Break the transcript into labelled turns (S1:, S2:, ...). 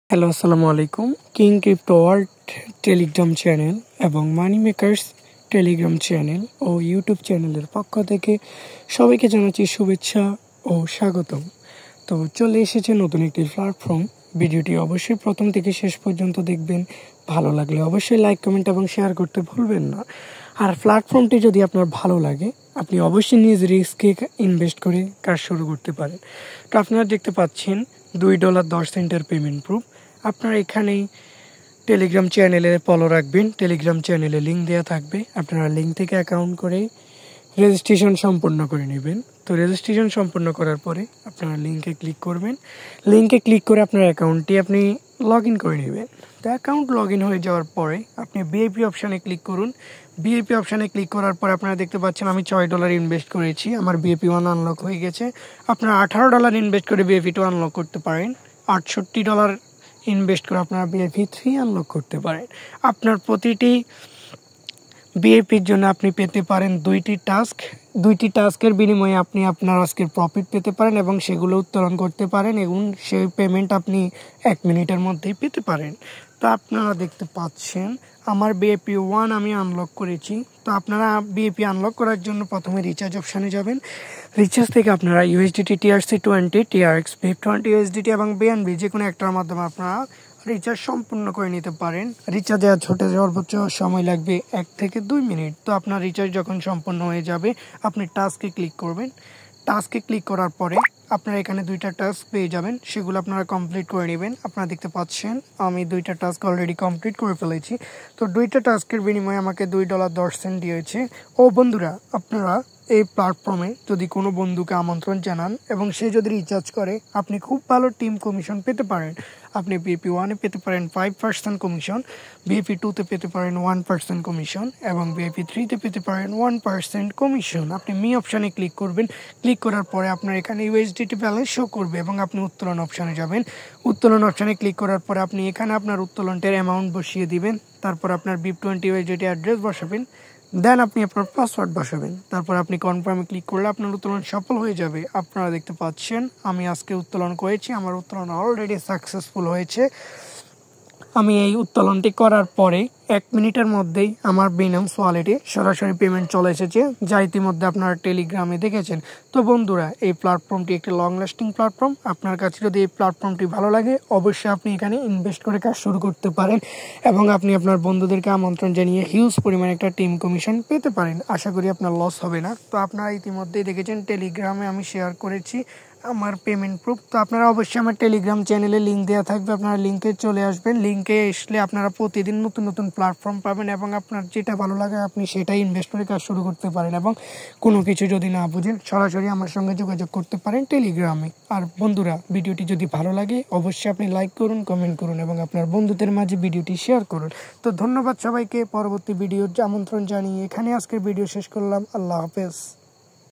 S1: Hello, আসসালামু আলাইকুম। King crypto world Telegram channel এবং মানি মেকার্স টেলিগ্রাম চ্যানেল ও ইউটিউব চ্যানেলের পক্ষ থেকে সবাইকে জানাচ্ছি শুভেচ্ছা ও স্বাগতম। তো চলে এসেছে নতুন একটি প্ল্যাটফর্ম। ভিডিওটি অবশ্যই প্রথম থেকে শেষ পর্যন্ত দেখবেন। ভালো লাগলে অবশ্যই লাইক, কমেন্ট এবং শেয়ার করতে ভুলবেন না। আর প্ল্যাটফর্মটি যদি আপনার ভালো লাগে, আপনি অবশ্যই নিজ রিস্কে ইনভেস্ট করে কাজ শুরু করতে পারেন। তো আপনারা দেখতে পাচ্ছেন $2.10 পেমেন্ট প্রুফ। আপনারা এখানেই টেলিগ্রাম চ্যানেলে ফলো রাখবেন। টেলিগ্রাম চ্যানেলে লিঙ্ক দেওয়া থাকবে, আপনারা লিঙ্ক থেকে অ্যাকাউন্ট করে রেজিস্ট্রেশন সম্পন্ন করে নেবেন। তো রেজিস্ট্রেশন সম্পন্ন করার পরে আপনারা লিঙ্কে ক্লিক করবেন। লিঙ্কে ক্লিক করে আপনার অ্যাকাউন্টটি আপনি লগ ইন করে নেবেন। তো অ্যাকাউন্ট লগ ইন হয়ে যাওয়ার পরে আপনি ভিআইপি অপশানে ক্লিক করুন। ভিআইপি অপশানে ক্লিক করার পরে আপনারা দেখতে পাচ্ছেন আমি $6 ইনভেস্ট করেছি, আমার ভিআইপি 1 আনলক হয়ে গেছে। আপনারা $18 ইনভেস্ট করে ভিআইপি 2 আনলক করতে পারেন। $68 ইনভেস্ট করে আপনারা ভিআইপি 3 আনলক করতে পারেন। আপনার প্রতিটি ভিআইপির জন্য আপনি পেতে পারেন 2টি টাস্ক। 2টি টাস্কের বিনিময়ে আপনি আপনার আজকের প্রফিট পেতে পারেন এবং সেগুলো উত্তোলন করতে পারেন এবং সেই পেমেন্ট আপনি 1 মিনিটের মধ্যেই পেতে পারেন। তো আপনারা দেখতে পাচ্ছেন আমার ভিআইপি 1 আমি আনলক করেছি। তো আপনারা ভিআইপি আনলক করার জন্য প্রথমে রিচার্জ অপশানে যাবেন। রিচার্জ থেকে আপনারা USDT TRC20, TRX, VIP20 USDT এবং BNB যে কোনো একটার মাধ্যমে আপনারা রিচার্জ সম্পূর্ণ করে নিতে পারেন। রিচার্জে ছোটো সর্বোচ্চ সময় লাগবে 1 থেকে 2 মিনিট। তো আপনার রিচার্জ যখন সম্পূর্ণ হয়ে যাবে আপনি টাস্কে ক্লিক করবেন। টাস্কে ক্লিক করার পরে আপনারা এখানে 2টা টাস্ক পেয়ে যাবেন, সেগুলো আপনারা কমপ্লিট করে নেবেন। আপনারা দেখতে পাচ্ছেন আমি 2টা টাস্ক অলরেডি কমপ্লিট করে ফেলেছি। তো 2টা টাস্কের বিনিময়ে আমাকে $2.10 দিয়েছে। ও বন্ধুরা, আপনারা এই প্ল্যাটফর্মে যদি কোনো বন্ধুকে আমন্ত্রণ জানান এবং সে যদি রিচার্জ করে, আপনি খুব ভালো টিম কমিশন পেতে পারেন। আপনি ভিআইপি 1-এ পেতে পারেন 5% কমিশন, ভিআইপি 2-তে পেতে পারেন 1% কমিশন এবং ভিআইপি 3-তে পেতে পারেন 1% কমিশন। আপনি মি অপশানে ক্লিক করবেন। ক্লিক করার পরে আপনার এখানে USDT ব্যালেন্স শো করবে এবং আপনি উত্তোলন অপশানে যাবেন। উত্তোলন অপশানে ক্লিক করার পরে আপনি এখানে আপনার উত্তোলনটার অ্যামাউন্ট বসিয়ে দিবেন। তারপর আপনার VIP20 USDT অ্যাড্রেস বসাবেন। দেন আপনি আপনার পাসওয়ার্ড বসাবেন। তারপর আপনি কনফার্মে ক্লিক করলে আপনার উত্তোলন সফল হয়ে যাবে। আপনারা দেখতে পাচ্ছেন আমি আজকে উত্তোলন করেছি, আমার উত্তোলন অলরেডি সাকসেসফুল হয়েছে। আমি এই উত্তোলনটি করার পরে 1 মিনিটের মধ্যেই আমার বিনান্স ওয়ালেটে সরাসরি পেমেন্ট চলে এসেছে, যা ইতিমধ্যে আপনারা টেলিগ্রামে দেখেছেন। তো বন্ধুরা, এই প্ল্যাটফর্মটি একটি লং লাস্টিং প্ল্যাটফর্ম। আপনার কাছে যদি এই প্ল্যাটফর্মটি ভালো লাগে, অবশ্যই আপনি এখানে ইনভেস্ট করে কাজ শুরু করতে পারেন এবং আপনি আপনার বন্ধুদেরকে আমন্ত্রণ জানিয়ে হিউজ পরিমাণে একটা টিম কমিশন পেতে পারেন। আশা করি আপনার লস হবে না। তো আপনারা ইতিমধ্যেই দেখেছেন টেলিগ্রামে আমি শেয়ার করেছি আমার পেমেন্ট প্রুফ। তো আপনারা অবশ্যই আমার টেলিগ্রাম চ্যানেলে লিঙ্ক দেওয়া থাকবে, আপনারা লিঙ্কে চলে আসবেন। লিঙ্কে আসলে আপনারা প্রতিদিন নতুন নতুন প্ল্যাটফর্ম পাবেন এবং আপনার যেটা ভালো লাগে আপনি সেটাই ইনভেস্ট করে কাজ শুরু করতে পারেন এবং কোনো কিছু যদি না বুঝেন সরাসরি আমার সঙ্গে যোগাযোগ করতে পারেন টেলিগ্রামে। আর বন্ধুরা, ভিডিওটি যদি ভালো লাগে অবশ্যই আপনি লাইক করুন, কমেন্ট করুন এবং আপনার বন্ধুদের মাঝে ভিডিওটি শেয়ার করুন। তো ধন্যবাদ সবাইকে। পরবর্তী ভিডিওর আমন্ত্রণ জানিয়ে এখানে আজকের ভিডিও শেষ করলাম। আল্লাহ হাফেজ।